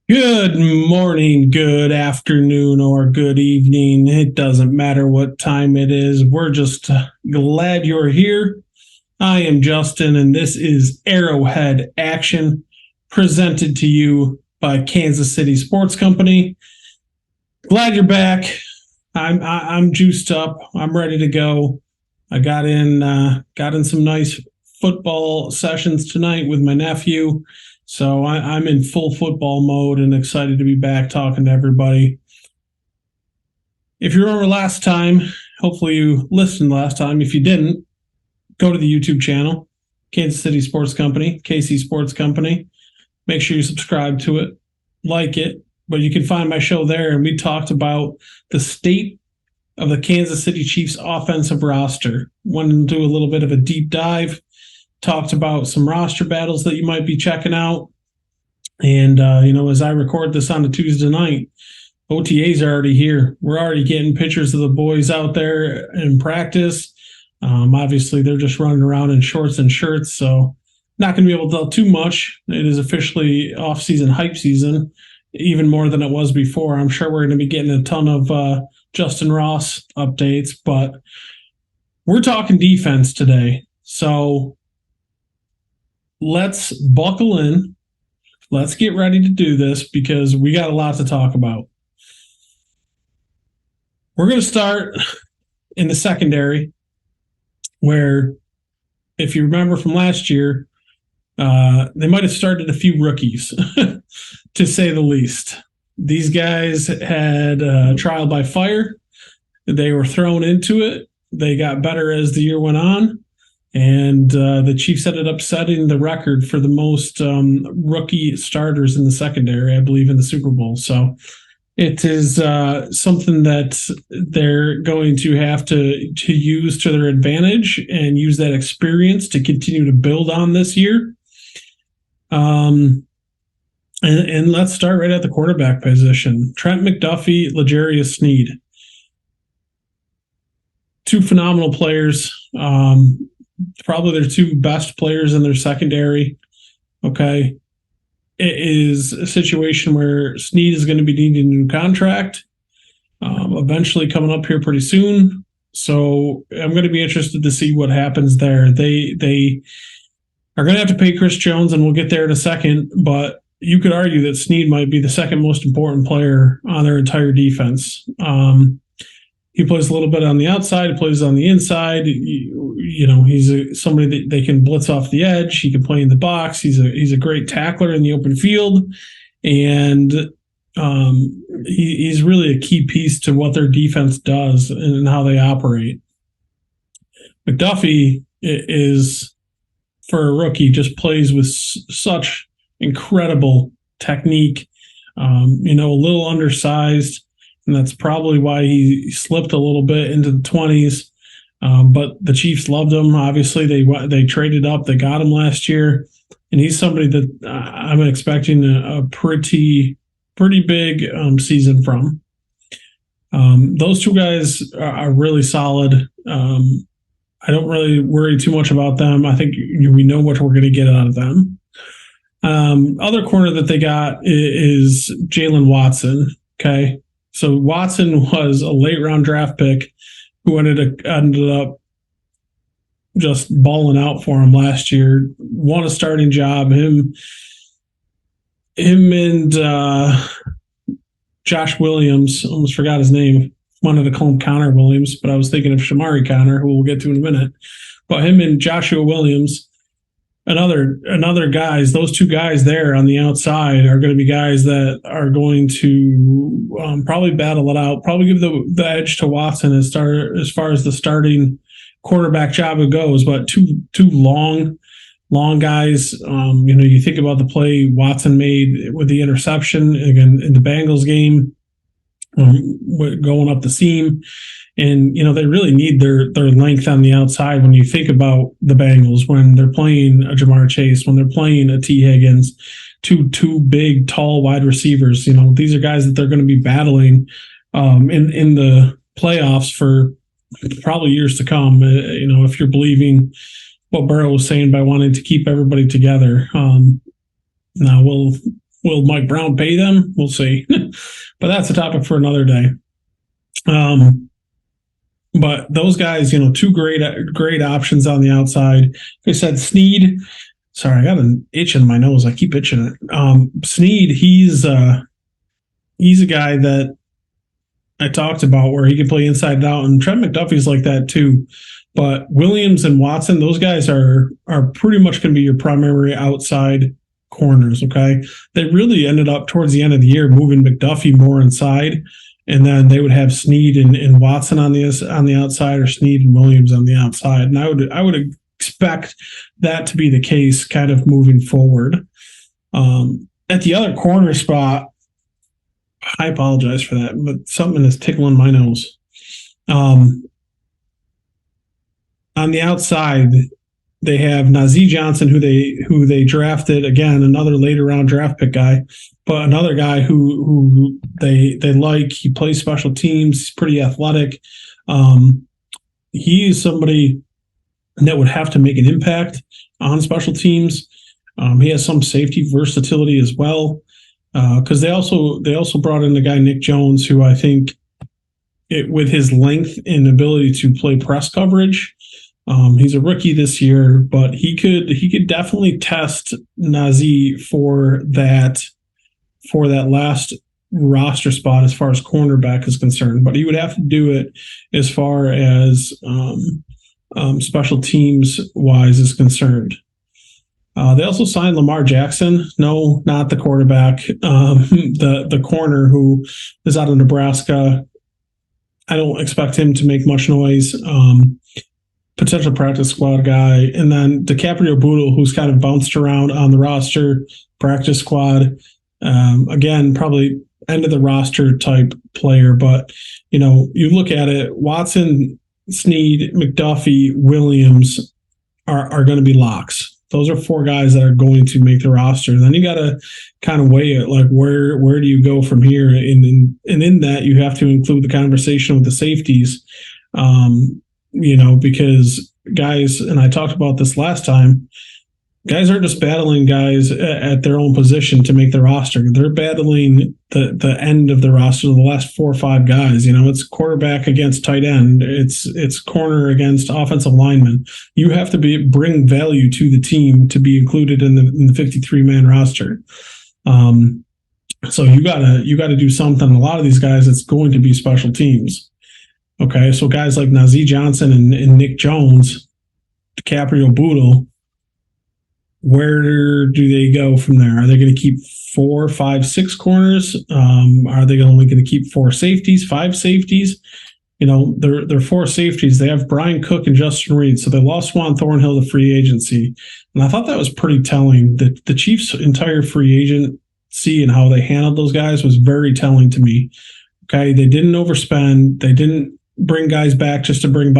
Good morning, good afternoon, or good evening. It doesn't matter what time it is. We're just glad you're here. I am Justin, and this is Arrowhead Action presented to you by Kansas City Sports Company. Glad you're back. I'm juiced up. I'm ready to go. I got in some nice football sessions tonight with my nephew. So I'm in full football mode and excited to be back talking to everybody. If you remember last time, hopefully you listened last time. If you didn't, go to the YouTube channel, Kansas City Sports Company, KC Sports Company. Make sure you subscribe to it, like it. But you can find my show there, and we talked about the state of the Kansas City Chiefs offensive roster. Wanted to do a little bit of a deep dive. Talked about some roster battles that you might be checking out. And, as I record this on a Tuesday night, OTAs are already here. We're already getting pictures of the boys out there in practice. Obviously, they're just running around in shorts and shirts, so not going to be able to tell too much. It is officially off-season hype season, even more than it was before. I'm sure we're going to be getting a ton of Justin Ross updates, but we're talking defense today. So let's buckle in. Let's get ready to do this because we got a lot to talk about. We're going to start in the secondary, where, if you remember from last year, they might have started a few rookies, to say the least. These guys had trial by fire. They were thrown into it. They got better as the year went on. And the Chiefs ended up setting the record for the most rookie starters in the secondary, I believe, in the Super Bowl. So it is something that they're going to have to use to their advantage and use that experience to continue to build on this year. And let's start right at the quarterback position. Trent McDuffie, L'Jarius Sneed. Two phenomenal players. Probably their two best players in their secondary. Okay. It is a situation where Sneed is going to be needing a new contract, eventually coming up here pretty soon. So I'm going to be interested to see what happens there. They are going to have to pay Chris Jones, and we'll get there in a second, but you could argue that Sneed might be the second most important player on their entire defense. He plays a little bit on the outside. He plays on the inside. He's somebody that they can blitz off the edge. He can play in the box. He's a great tackler in the open field, and he's really a key piece to what their defense does and how they operate. McDuffie is, for a rookie, just plays with such incredible technique. A little undersized. And that's probably why he slipped a little bit into the 20s. But the Chiefs loved him. Obviously, they traded up. They got him last year. And he's somebody that I'm expecting a pretty big season from. Those two guys are really solid. I don't really worry too much about them. I think we know what we're going to get out of them. Other corner that they got is Jalen Watson. Okay. So Watson was a late round draft pick who ended up just balling out for him last year. Won a starting job. Him and Josh Williams, almost forgot his name. Wanted to call him Connor Williams, but I was thinking of Shamari Connor, who we'll get to in a minute. But him and Joshua Williams, another guys, those two guys there on the outside are going to be guys that are going to probably battle it out, probably give the edge to Watson as far as the starting quarterback job goes. But two long guys. You think about the play Watson made with the interception again in the Bengals game, going up the seam. And, they really need their length on the outside when you think about the Bengals, when they're playing a Jamar Chase, when they're playing a T. Higgins, two big, tall wide receivers. These are guys that they're going to be battling in the playoffs for probably years to come, if you're believing what Burrow was saying by wanting to keep everybody together. Now, Will Mike Brown pay them? We'll see. But that's a topic for another day. But those guys, two great options on the outside. Like I said, Snead. Sorry, I got an itch in my nose. I keep itching it. Snead, he's a guy that I talked about where he can play inside and out, and Trent McDuffie's like that too. But Williams and Watson, those guys are pretty much going to be your primary outside corners. Okay, they really ended up towards the end of the year moving McDuffie more inside, and then they would have Snead and Watson on the outside, or Snead and Williams on the outside. And I would expect that to be the case kind of moving forward. At the other corner spot, I apologize for that, but something is tickling my nose. On the outside, they have Nazeeh Johnson, who they drafted, again, another later round draft pick guy, but another guy who they like. He plays special teams. He's pretty athletic. He is somebody that would have to make an impact on special teams. He has some safety versatility as well, because they also brought in the guy Nick Jones, who I think with his length and ability to play press coverage. He's a rookie this year, but he could definitely test Nazeeh for that last roster spot as far as cornerback is concerned. But he would have to do it as far as special teams wise is concerned. They also signed Lamar Jackson. No, not the quarterback. The corner who is out of Nebraska. I don't expect him to make much noise. Potential practice squad guy. And then DiCaprio Boodle, who's kind of bounced around on the roster, practice squad. Again, probably end of the roster type player. But, you look at it, Watson, Snead, McDuffie, Williams are going to be locks. Those are four guys that are going to make the roster. And then you got to kind of weigh it, like where do you go from here? And in that, you have to include the conversation with the safeties. Because guys, and I talked about this last time, guys aren't just battling guys at their own position to make the roster. They're battling the end of the roster, the last 4 or 5 guys. It's quarterback against tight end. It's corner against offensive lineman. You have to bring value to the team to be included in the 53-man roster. So you gotta do something. A lot of these guys, it's going to be special teams. Okay, so guys like Nazeeh Johnson and Nick Jones, DiCaprio Boodle, where do they go from there? Are they going to keep 4, 5, 6 corners? Are they only going to keep 4 safeties, 5 safeties? They're 4 safeties. They have Brian Cook and Justin Reed, so they lost Juan Thornhill to free agency. And I thought that was pretty telling. The Chiefs' entire free agency and how they handled those guys was very telling to me. Okay, they didn't overspend. They didn't bring guys back just to bring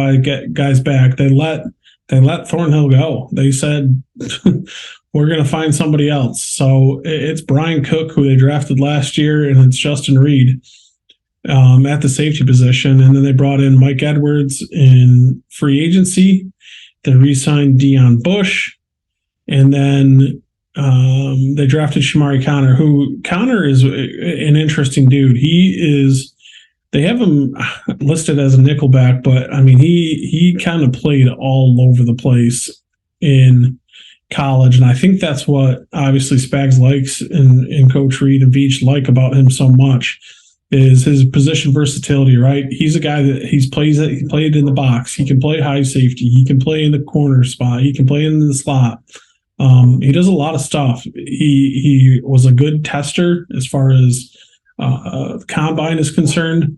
guys back. They let Thornhill go. They said, we're going to find somebody else. So it's Brian Cook, who they drafted last year, and it's Justin Reed at the safety position. And then they brought in Mike Edwards in free agency. They re-signed Deion Bush. And then they drafted Shamari Connor is an interesting dude. They have him listed as a nickelback, but I mean, he kind of played all over the place in college. And I think that's what obviously Spags likes and Coach Reed and Veach like about him so much is his position versatility, right? He's a guy that he played in the box. He can play high safety. He can play in the corner spot. He can play in the slot. He does a lot of stuff. He was a good tester as far as combine is concerned.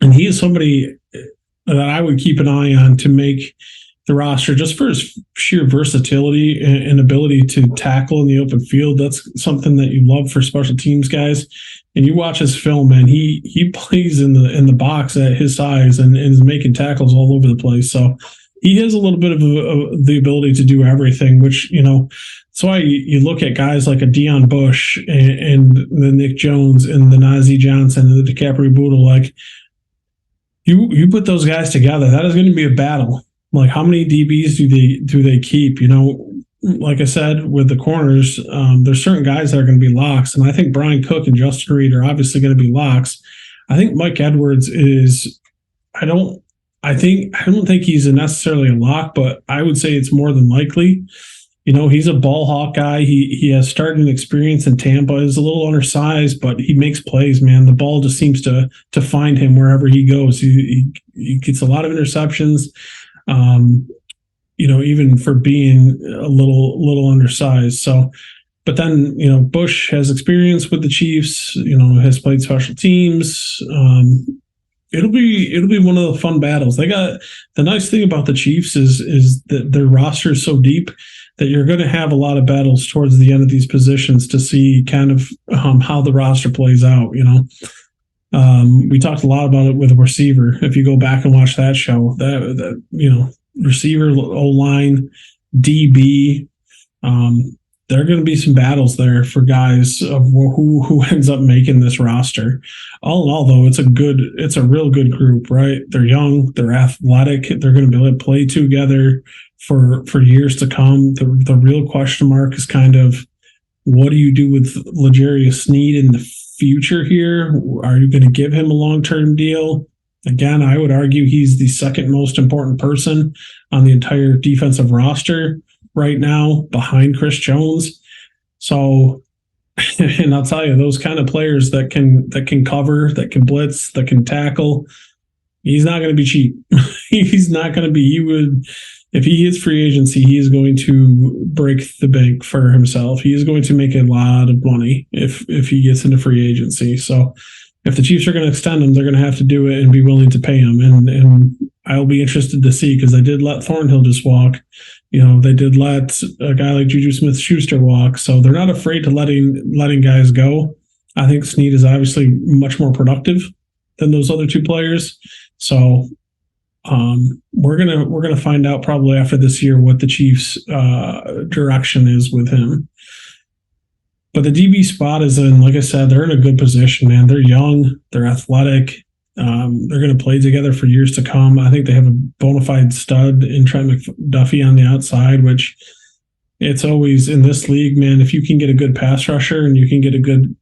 And he is somebody that I would keep an eye on to make the roster just for his sheer versatility and ability to tackle in the open field. That's something that you love for special teams guys. And you watch his film, man, he plays in the box at his size and is making tackles all over the place. So he has a little bit of the ability to do everything, which, that's why you look at guys like a Deion Bush and the Nick Jones and the Nazeeh Johnson and the DiCaprio Boodle, like, You put those guys together, that is going to be a battle. Like, how many DBs do they keep? like I said, with the corners, there's certain guys that are going to be locks, and I think Brian Cook and Justin Reed are obviously going to be locks. I think Mike Edwards is. I don't. I don't think he's necessarily a lock, but I would say it's more than likely. He's a ball hawk guy. He has starting experience in Tampa. He's a little undersized, but he makes plays, man. The ball just seems to find him wherever he goes. He gets a lot of interceptions. Even for being a little undersized. So, but then, Bush has experience with the Chiefs, has played special teams. It'll be one of the fun battles. They got the nice thing about the Chiefs is that their roster is so deep that you're going to have a lot of battles towards the end of these positions to see kind of how the roster plays out. We talked a lot about it with a receiver. If you go back and watch that show, that receiver, O-line, DB, there are going to be some battles there for guys of who ends up making this roster. All in all, though, it's a real good group, right? They're young, they're athletic, they're going to be able to play together for years to come. The real question mark is kind of, what do you do with L'Jarius Sneed in the future here? Are you going to give him a long-term deal? Again, I would argue he's the second most important person on the entire defensive roster right now, behind Chris Jones. So, and I'll tell you, those kind of players that can cover, that can blitz, that can tackle, he's not going to be cheap. He's not going to be. If he hits free agency, he is going to break the bank for himself. He is going to make a lot of money if he gets into free agency. So, if the Chiefs are going to extend him, they're going to have to do it and be willing to pay him. And I'll be interested to see, because they did let Thornhill just walk. They did let a guy like Juju Smith-Schuster walk. So they're not afraid to letting guys go. I think Snead is obviously much more productive than those other two players. So we're gonna find out probably after this year what the Chiefs' direction is with him. But the DB spot is in, like I said, they're in a good position, man. They're young, they're athletic. They're going to play together for years to come. I think they have a bona fide stud in Trent McDuffie on the outside, which it's always in this league, man. If you can get a good pass rusher and you can get a good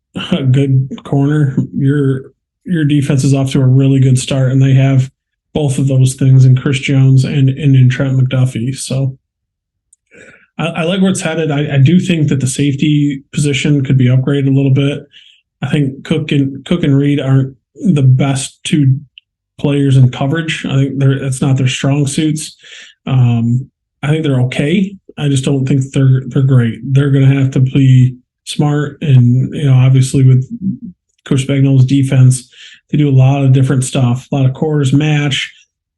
corner, your defense is off to a really good start. And they have both of those things in Chris Jones and in Trent McDuffie. So I like where it's headed. I do think that the safety position could be upgraded a little bit. I think Cook and Reed aren't the best two players in coverage. I think it's not their strong suits. I think they're okay. I just don't think they're great. They're going to have to be smart, and obviously with Coach Spagnola's defense, they do a lot of different stuff. A lot of quarters match,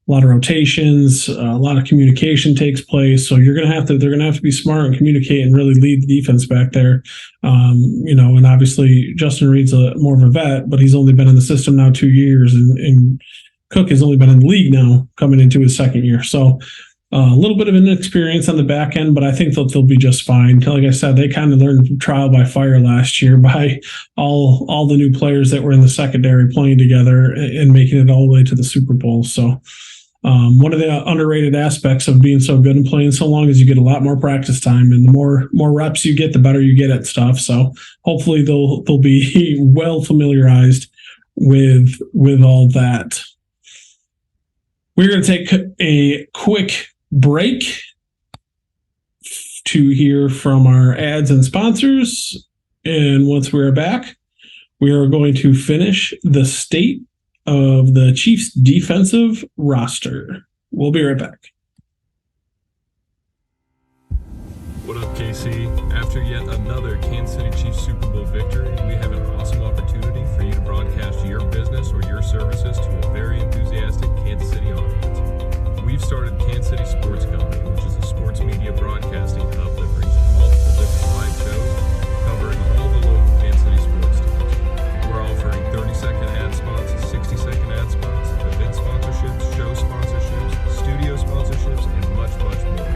a lot of rotations, a lot of communication takes place. So they're going to have to be smart and communicate and really lead the defense back there. And obviously Justin Reed's more of a vet, but he's only been in the system now 2 years, and Cook has only been in the league now coming into his second year. So a little bit of inexperience on the back end, but I think they'll be just fine. Like I said, they kind of learned trial by fire last year by all the new players that were in the secondary playing together and making it all the way to the Super Bowl. So one of the underrated aspects of being so good and playing so long is you get a lot more practice time, and the more reps you get, the better you get at stuff. So hopefully they'll be well familiarized with all that. We're going to take a quick break to hear from our ads and sponsors. And once we're back, we are going to finish the state of the Chiefs' defensive roster. We'll be right back. What up, KC? After yet another Kansas City Chiefs Super Bowl victory, we have an awesome opportunity for you to broadcast your business or your services to a very enthusiastic Kansas City audience. We've started Kansas City Sports Company, which is a sports media broadcasting hub that brings multiple different live shows covering all the local Kansas City sports teams. We're offering 30-second ad spots, 60-second ad spots, event sponsorships, show sponsorships, studio sponsorships, and much, much more.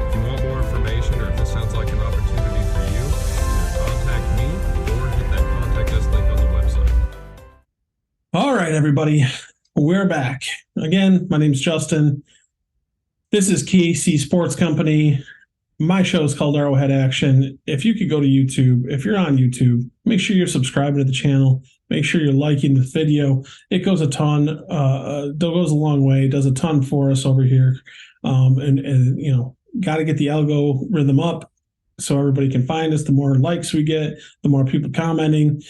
If you want more information, or if this sounds like an opportunity for you, either contact me or hit that contact us link on the website. All right, everybody. We're back. Again, my name's Justin. This is KC Sports Company. My show is called Arrowhead Action. If you could go to YouTube, if you're on YouTube, make sure you're subscribing to the channel. Make sure you're liking the video. It goes a ton. Goes a long way. It does a ton for us over here. And you know, got to get the algorithm up so everybody can find us. The more likes we get, the more people commenting.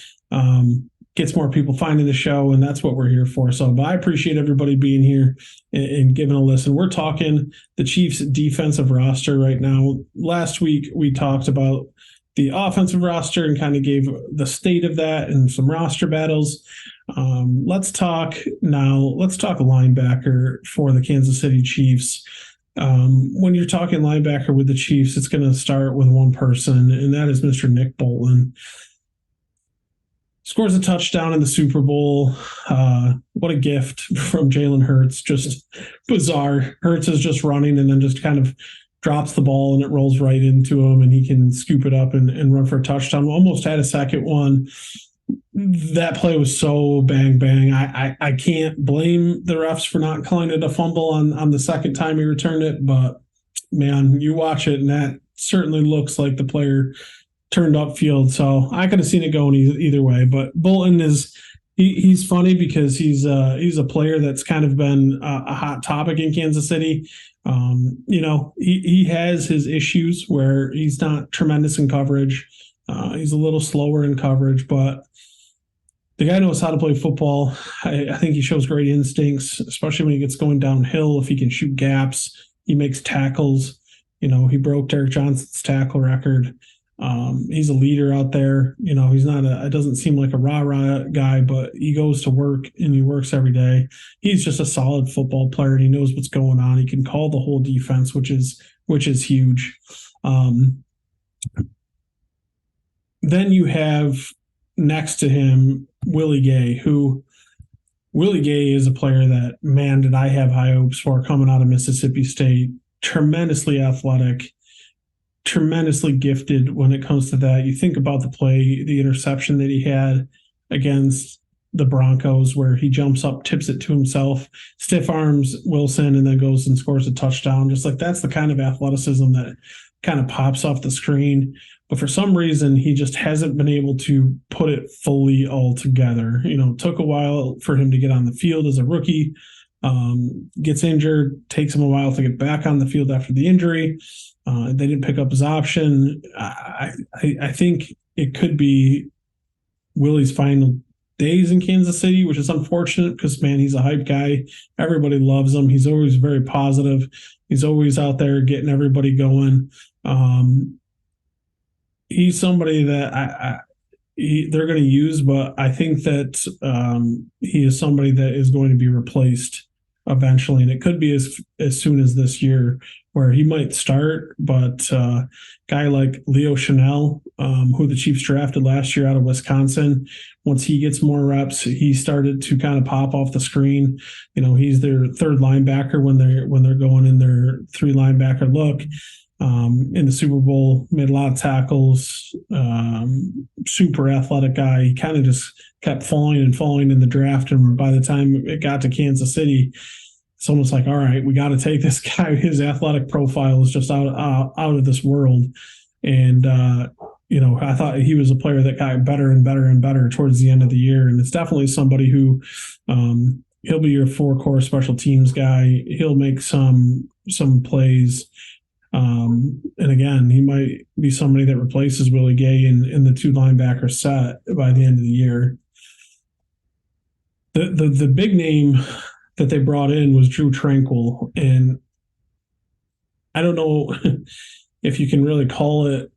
Gets more people finding the show, and that's what we're here for. So, but I appreciate everybody being here and giving a listen. We're talking the Chiefs' defensive roster right now. Last week, we talked about the offensive roster and kind of gave the state of that and some roster battles. Let's talk now. Let's talk linebacker for the Kansas City Chiefs. When you're talking linebacker with the Chiefs, it's going to start with one person, and that is Mr. Nick Bolton. Scores a touchdown in the Super Bowl. What a gift from Jalen Hurts. Just bizarre. Hurts is just running and then just kind of drops the ball and it rolls right into him and he can scoop it up and run for a touchdown. Almost had a second one. That play was so bang, bang. I can't blame the refs for not calling it a fumble on the second time he returned it. But, man, you watch it and that certainly looks like the player turned upfield, so I could have seen it going either way. But Bolton he's funny because he's a player that's kind of been a hot topic in Kansas City. You know, he has his issues where he's not tremendous in coverage. He's a little slower in coverage, but the guy knows how to play football. I think he shows great instincts, especially when he gets going downhill. If he can shoot gaps, he makes tackles. You know, he broke Derek Johnson's tackle record. He's a leader out there. You know, he's not it doesn't seem like a rah-rah guy, but he goes to work and he works every day. He's just a solid football player and he knows what's going on. He can call the whole defense, which is huge. Then you have next to him Willie Gay, Willie Gay is a player that, man, did I have high hopes for coming out of Mississippi State. Tremendously athletic, tremendously gifted when it comes to that. You think about the play, the interception that he had against the Broncos where he jumps up, tips it to himself, stiff arms Wilson, and then goes and scores a touchdown. Just like that's the kind of athleticism that kind of pops off the screen. But for some reason, he just hasn't been able to put it fully all together. You know, it took a while for him to get on the field as a rookie. Gets injured, takes him a while to get back on the field after the injury. They didn't pick up his option. I think it could be Willie's final days in Kansas City, which is unfortunate because, man, he's a hype guy. Everybody loves him. He's always very positive. He's always out there getting everybody going. He's somebody that they're going to use, but I think that he is somebody that is going to be replaced eventually, and it could be as soon as this year where he might start. But a guy like Leo Chanel, who the Chiefs drafted last year out of Wisconsin, once he gets more reps, he started to kind of pop off the screen. You know, he's their third linebacker when they're going in their three linebacker look. In the Super Bowl, made a lot of tackles, super athletic guy. He kind of just kept falling in the draft. And by the time it got to Kansas City, it's almost like, all right, we got to take this guy. His athletic profile is just out of this world. And, you know, I thought he was a player that got better and better and better towards the end of the year. And it's definitely somebody who, he'll be your four-core special teams guy. He'll make some plays. And again, he might be somebody that replaces Willie Gay in the two linebacker set by the end of the year. The big name that they brought in was Drew Tranquil, and I don't know if you can really call it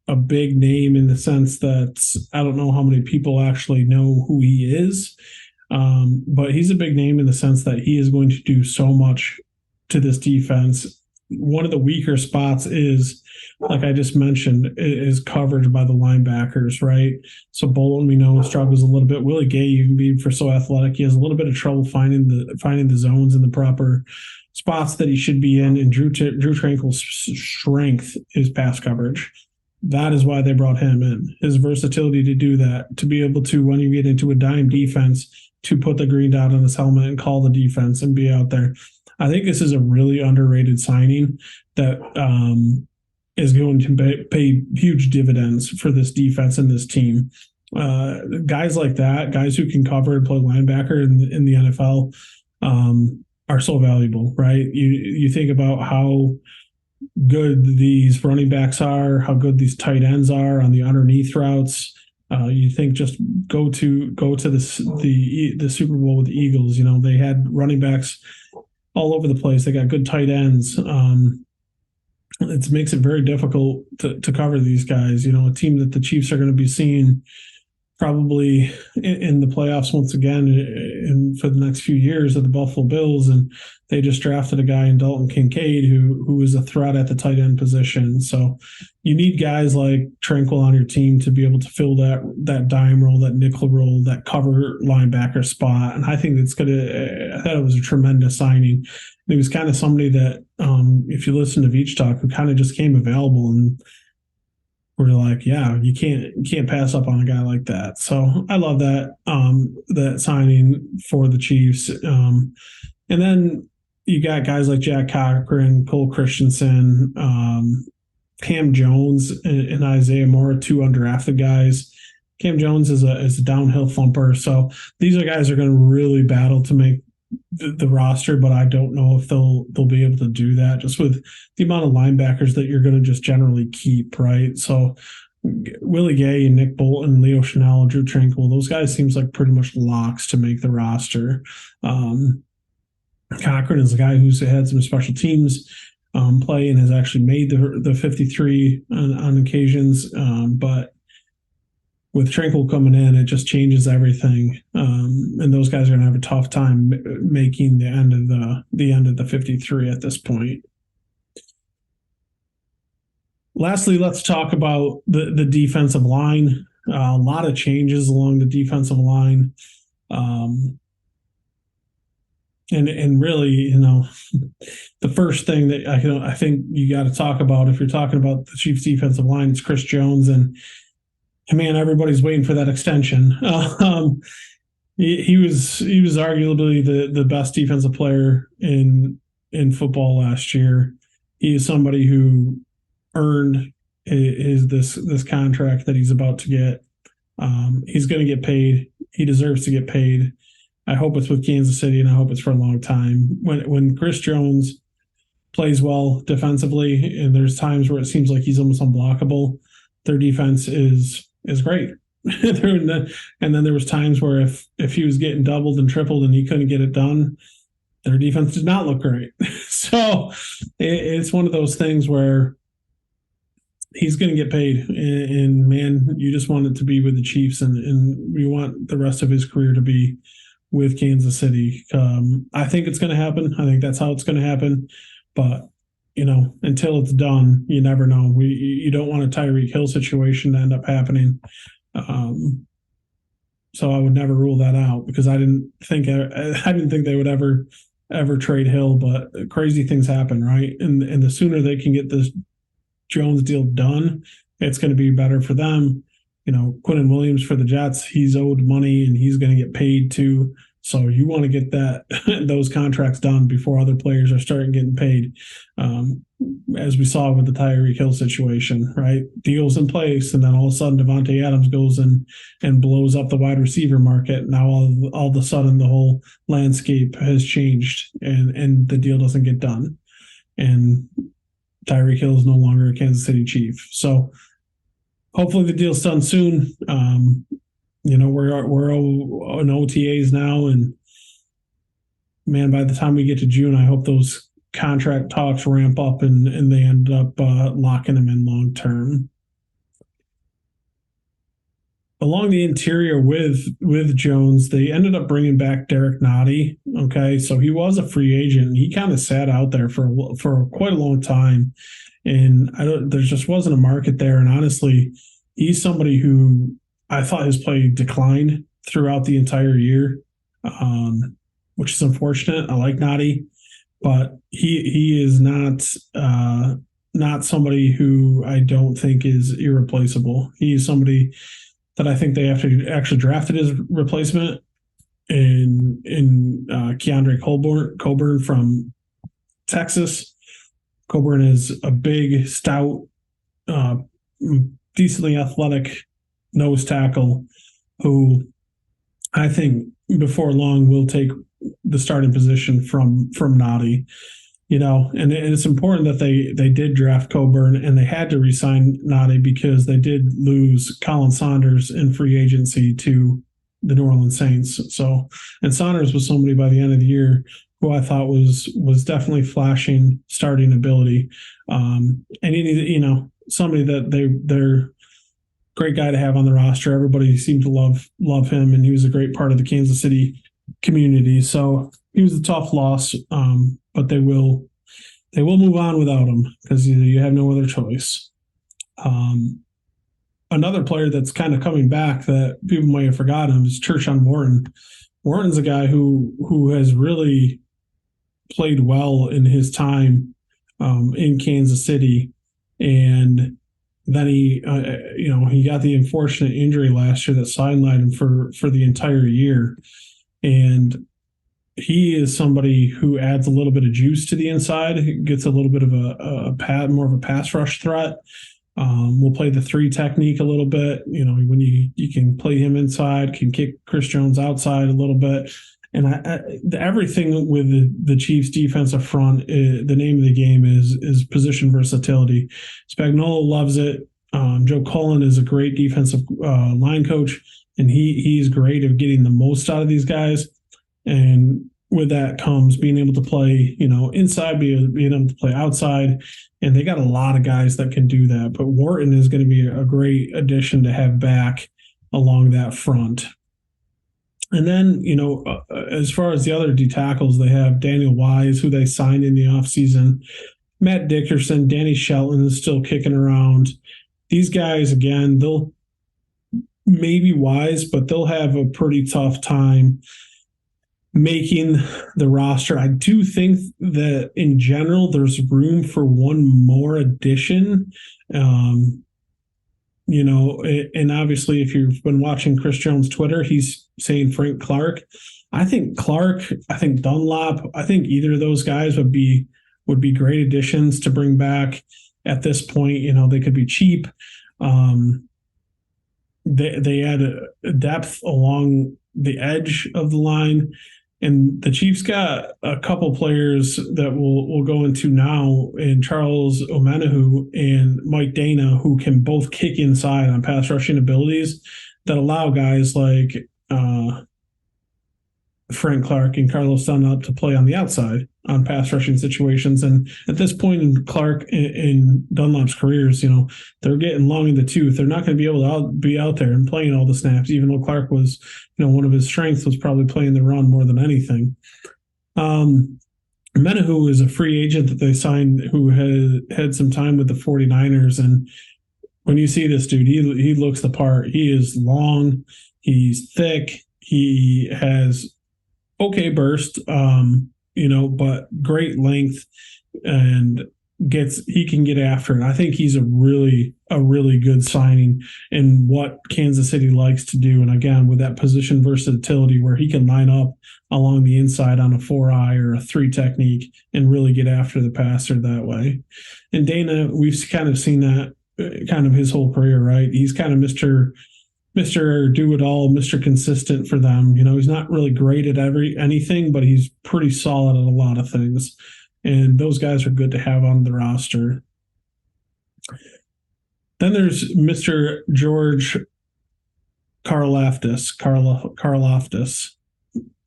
a big name in the sense that I don't know how many people actually know who he is, but he's a big name in the sense that he is going to do so much to this defense. One of the weaker spots is, like I just mentioned, is coverage by the linebackers, right? So Bolton, we know, struggles a little bit. Willie Gay, even being for so athletic, he has a little bit of trouble finding the zones in the proper spots that he should be in. And Drew Tranquil's strength is pass coverage. That is why they brought him in. His versatility to do that, to be able to, when you get into a dime defense, to put the green dot on his helmet and call the defense and be out there. I think this is a really underrated signing that is going to pay huge dividends for this defense and this team. Guys like that, guys who can cover and play linebacker in the NFL, are so valuable, right? You think about how good these running backs are, how good these tight ends are on the underneath routes. You think just go to the Super Bowl with the Eagles. You know, they had running backs all over the place. They got good tight ends. It makes it very difficult to cover these guys. You know, a team that the Chiefs are going to be seeing probably in the playoffs once again for the next few years of the Buffalo Bills, and they just drafted a guy in Dalton Kincaid who is a threat at the tight end position. So you need guys like Tranquil on your team to be able to fill that dime role, that nickel role, that cover linebacker spot. And I think I thought it was a tremendous signing. And it was kind of somebody that, if you listen to Veach Talk, who kind of just came available, and we're like, yeah, you can't pass up on a guy like that. So I love that signing for the Chiefs. And then you got guys like Jack Cochran, Cole Christensen, Cam Jones, and Isaiah Moore, two undrafted guys. Cam Jones is a downhill thumper. So these are guys who are going to really battle to make the roster, but I don't know if they'll be able to do that just with the amount of linebackers that you're going to just generally keep, right? So Willie Gay and Nick Bolton, Leo Chenal, Drew Tranquil, those guys seems like pretty much locks to make the roster. Cochran is a guy who's had some special teams play and has actually made the 53 on occasions, but with Tranquil coming in, it just changes everything, and those guys are going to have a tough time making the end of the 53 at this point. Lastly, let's talk about the defensive line. A lot of changes along the defensive line, and really, you know, the first thing that I think you got to talk about if you're talking about the Chiefs' defensive line is Chris Jones. And man, everybody's waiting for that extension. He was arguably the best defensive player in football last year. He is somebody who earned this contract that he's about to get. He's going to get paid. He deserves to get paid. I hope it's with Kansas City, and I hope it's for a long time. When Chris Jones plays well defensively, and there's times where it seems like he's almost unblockable, their defense is great. And then there was times where if he was getting doubled and tripled and he couldn't get it done, their defense did not look great. So it's one of those things where he's going to get paid, and man, you just want it to be with the Chiefs, and we want the rest of his career to be with Kansas City. I think it's going to happen. I think that's how it's going to happen. But you know, until it's done, you never know. You don't want a Tyreek Hill situation to end up happening. So I would never rule that out, because I didn't think they would ever trade Hill, but crazy things happen, right? And the sooner they can get this Jones deal done, it's going to be better for them. You know, Quinnen Williams for the Jets, he's owed money and he's going to get paid too. So you want to get those contracts done before other players are starting getting paid, as we saw with the Tyreek Hill situation, right? Deals in place, and then all of a sudden Devontae Adams goes and blows up the wide receiver market. Now all of a sudden the whole landscape has changed, and the deal doesn't get done, and Tyreek Hill is no longer a Kansas City Chief. So hopefully the deal's done soon. You know, we're in OTAs now, and man, by the time we get to June, I hope those contract talks ramp up and they end up locking them in long term. Along the interior with Jones, they ended up bringing back Derek Nottie. Okay, so he was a free agent. He kind of sat out there for quite a long time, and there just wasn't a market there. And honestly, he's somebody who I thought his play declined throughout the entire year, which is unfortunate. I like Nottie, but he is not somebody who I don't think is irreplaceable. He's somebody that I think they have to actually drafted his replacement in Keandre Coburn from Texas. Coburn is a big, stout uh, decently athletic nose tackle who I think before long will take the starting position from Noddy. And it's important that they did draft Coburn and they had to resign Noddy because they did lose Colin Saunders in free agency to the New Orleans Saints. So, and Saunders was somebody by the end of the year who I thought was definitely flashing starting ability. And somebody that they're great guy to have on the roster. Everybody seemed to love him, and he was a great part of the Kansas City community. So he was a tough loss, but they will move on without him because you have no other choice. Another player that's kind of coming back that people might have forgotten is Tershawn Wharton. Wharton's a guy who has really played well in his time in Kansas City, and then he got the unfortunate injury last year that sidelined him for the entire year, and he is somebody who adds a little bit of juice to the inside. He gets a little bit of more of a pass rush threat. We'll play the 3 technique a little bit. When you can play him inside, can kick Chris Jones outside a little bit. And everything with the Chiefs defensive front, the name of the game is position versatility. Spagnuolo loves it. Joe Cullen is a great defensive line coach, and he's great at getting the most out of these guys. And with that comes being able to play, inside, being able to play outside. And they got a lot of guys that can do that. But Wharton is going to be a great addition to have back along that front. And then, as far as the other D tackles, they have Daniel Wise, who they signed in the offseason, Matt Dickerson, Danny Shelton is still kicking around. These guys, again, they'll maybe Wise, but they'll have a pretty tough time making the roster. I do think that in general, there's room for one more addition. And obviously, if you've been watching Chris Jones' Twitter, he's saying Frank Clark. I think Dunlop, I think either of those guys would be great additions to bring back at this point. They could be cheap. They add a depth along the edge of the line. And the Chiefs got a couple players that we'll go into now, in Charles Omenihu and Mike Dana, who can both kick inside on pass rushing abilities that allow guys like Frank Clark and Carlos Dunlap to play on the outside on pass rushing situations. And at this point in Clark and Dunlap's careers, they're getting long in the tooth. They're not going to be able to be out there and playing all the snaps, even though Clark was, one of his strengths was probably playing the run more than anything. Menahu is a free agent that they signed who had some time with the 49ers. And when you see this dude, he looks the part. He is long. He's thick. He has okay burst, but great length, and he can get after it. I think he's a really good signing in what Kansas City likes to do. And again, with that position versatility where he can line up along the inside on a 4-eye or a 3 technique and really get after the passer that way. And Dana, we've kind of seen that kind of his whole career, right? He's kind of Mr. Do it all, Mr. Consistent for them. He's not really great at anything, but he's pretty solid at a lot of things. And those guys are good to have on the roster. Then there's Mr. George Karlaftis.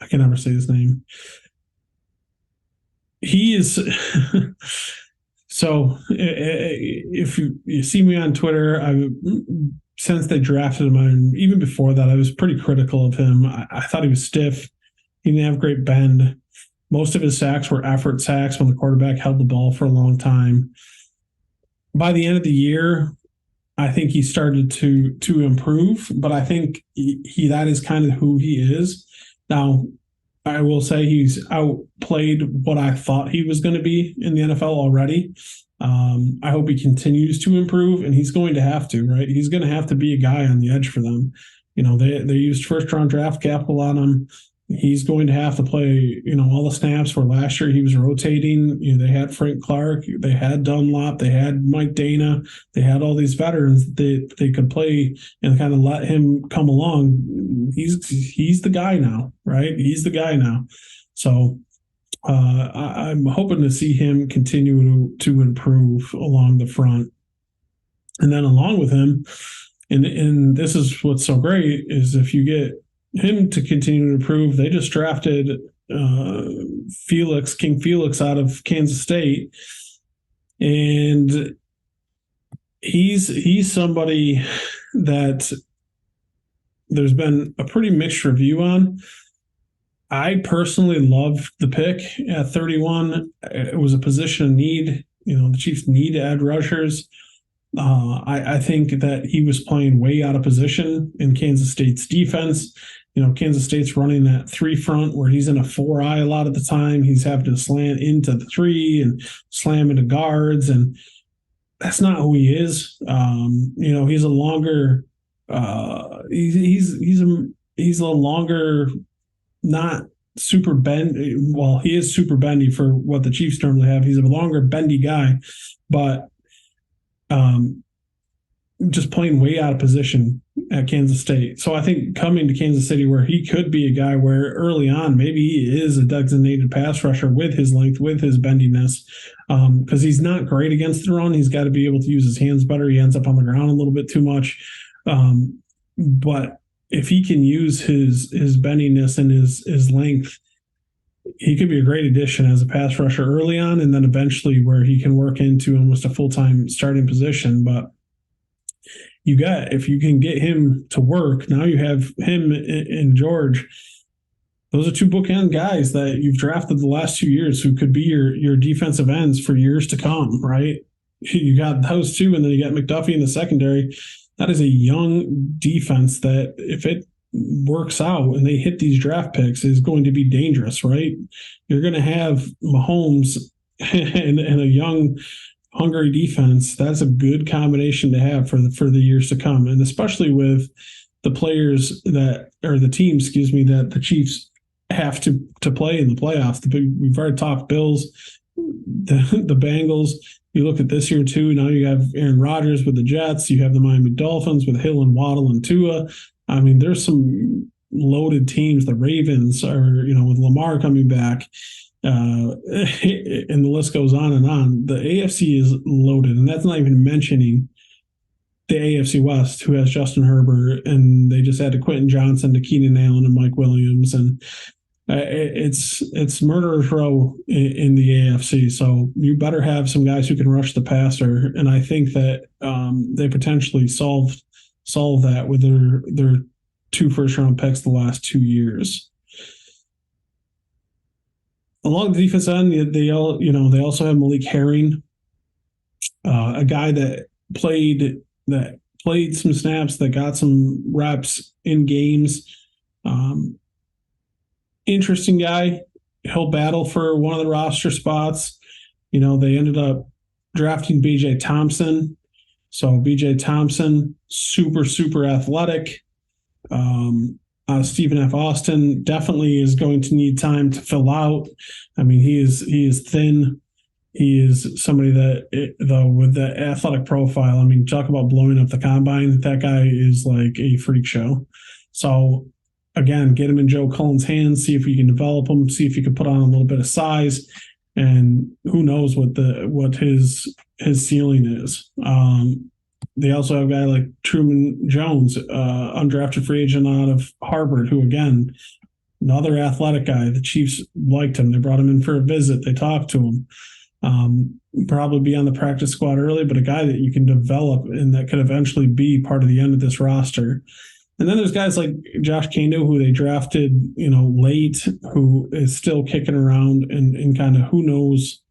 I can never say his name. He is so if you see me on Twitter, since they drafted him, and even before that, I was pretty critical of him. I thought he was stiff. He didn't have great bend. Most of his sacks were effort sacks when the quarterback held the ball for a long time. By the end of the year, I think he started to improve, but I think that is kind of who he is. Now, I will say he's outplayed what I thought he was going to be in the NFL already. I hope he continues to improve, and he's going to have to, right? He's going to have to be a guy on the edge for them. They used first-round draft capital on him. He's going to have to play, all the snaps where last year he was rotating. They had Frank Clark, they had Dunlop, they had Mike Dana, they had all these veterans that they could play and kind of let him come along. He's the guy now, right? He's the guy now. So I'm hoping to see him continue to improve along the front. And then along with him, and this is what's so great, is if you get him to continue to improve, they just drafted King Felix out of Kansas State. And he's somebody that there's been a pretty mixed review on. I personally loved the pick at 31. It was a position of need. The Chiefs need edge rushers. I think that he was playing way out of position in Kansas State's defense. Kansas State's running that 3 front where he's in a 4-eye a lot of the time. He's having to slant into the 3 and slam into guards, and that's not who he is. He's a longer. He's a longer, not super bend. Well, he is super bendy for what the Chiefs normally have. He's a longer, bendy guy, but just playing way out of position at Kansas State. So I think coming to Kansas City, where he could be a guy where early on maybe he is a designated pass rusher with his length, with his bendiness, because he's not great against the run. He's got to be able to use his hands better. He ends up on the ground a little bit too much. But if he can use his bendiness and his length, he could be a great addition as a pass rusher early on, and then eventually where he can work into almost a full-time starting position. But if you can get him to work, now you have him and George. Those are 2 bookend guys that you've drafted the last 2 years who could be your defensive ends for years to come, right? You got those 2, and then you got McDuffie in the secondary. That is a young defense that, if it works out and they hit these draft picks, is going to be dangerous, right? You're going to have Mahomes and a young, hungry defense. That's a good combination to have for the years to come, and especially with the players that the Chiefs have to play in the playoffs. We've already talked Bills, the Bengals. You look at this year too. Now you have Aaron Rodgers with the Jets. You have the Miami Dolphins with Hill and Waddle and Tua. I mean, there's some loaded teams. The Ravens are, with Lamar coming back, and the list goes on and on. The AFC is loaded, and that's not even mentioning the AFC West, who has Justin Herbert, and they just added Quentin Johnson to Keenan Allen and Mike Williams, and it's murderer's row in the AFC. So you better have some guys who can rush the passer, and I think that they potentially solve that with their 2 first-round picks the last 2 years. Along the defense end, they also have Malik Herring, a guy that played some snaps, that got some reps in games. Interesting guy. He'll battle for one of the roster spots. They ended up drafting B.J. Thompson. So B.J. Thompson, super, super athletic. Stephen F. Austin definitely is going to need time to fill out. I mean, he is thin. He is somebody that, though, with the athletic profile, I mean, talk about blowing up the combine. That guy is like a freak show. So, again, get him in Joe Cullen's hands, see if we can develop him, see if he can put on a little bit of size, and who knows what his ceiling is. They also have a guy like Truman Jones, undrafted free agent out of Harvard, who, again, another athletic guy. The Chiefs liked him. They brought him in for a visit. They talked to him. Probably be on the practice squad early, but a guy that you can develop and that could eventually be part of the end of this roster. And then there's guys like Josh Kando, who they drafted, late, who is still kicking around and kind of who knows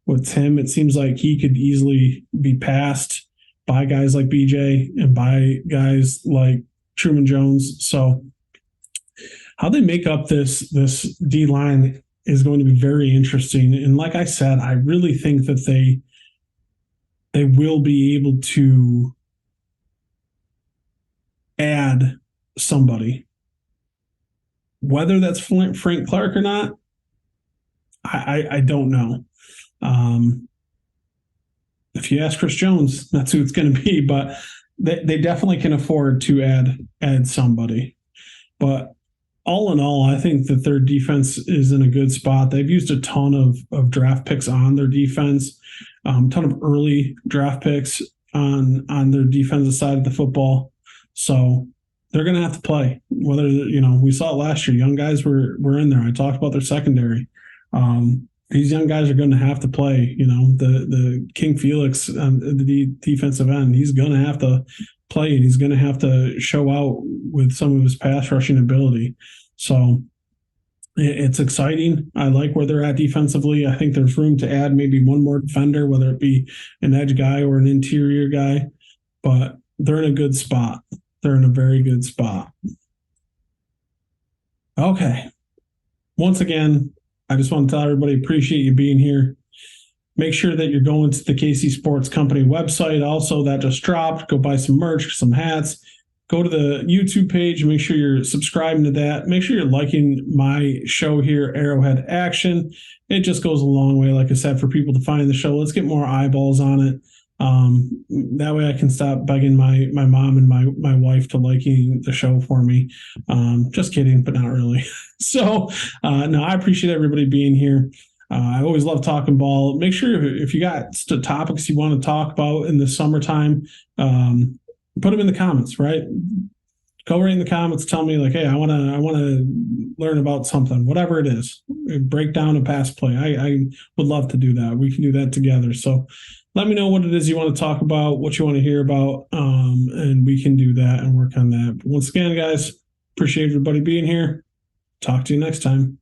what's him. It seems like he could easily be passed by guys like BJ and by guys like Truman Jones. So how they make up this D line is going to be very interesting. And like I said, I really think that they will be able to add somebody Whether that's Frank Clark or not, I don't know. If you ask Chris Jones, that's who it's going to be. But they definitely can afford to add somebody. But all in all, I think that their defense is in a good spot. They've used a ton of draft picks on their defense, ton of early draft picks on their defensive side of the football. So they're going to have to play. Whether, we saw it last year. Young guys were in there. I talked about their secondary. These young guys are going to have to play. The King Felix, the defensive end, he's going to have to play, and he's going to have to show out with some of his pass rushing ability. So it's exciting. I like where they're at defensively. I think there's room to add maybe one more defender, whether it be an edge guy or an interior guy, but they're in a good spot. They're in a very good spot. Okay. Once again, I just want to tell everybody, appreciate you being here. Make sure that you're going to the KC Sports Company website. Also, that just dropped. Go buy some merch, some hats. Go to the YouTube page. Make sure you're subscribing to that. Make sure you're liking my show here, Arrowhead Action. It just goes a long way, like I said, for people to find the show. Let's get more eyeballs on it. That way I can stop begging my mom and my wife to liking the show for me. Just kidding, but not really. So, no, I appreciate everybody being here. I always love talking ball. Make sure if you got topics you want to talk about in the summertime, put them in the comments, right? Go right in the comments. Tell me, like, hey, I want to learn about something, whatever it is. Break down a pass play. I would love to do that. We can do that together. So let me know what it is you want to talk about, what you want to hear about, and we can do that and work on that. But once again, guys, appreciate everybody being here. Talk to you next time.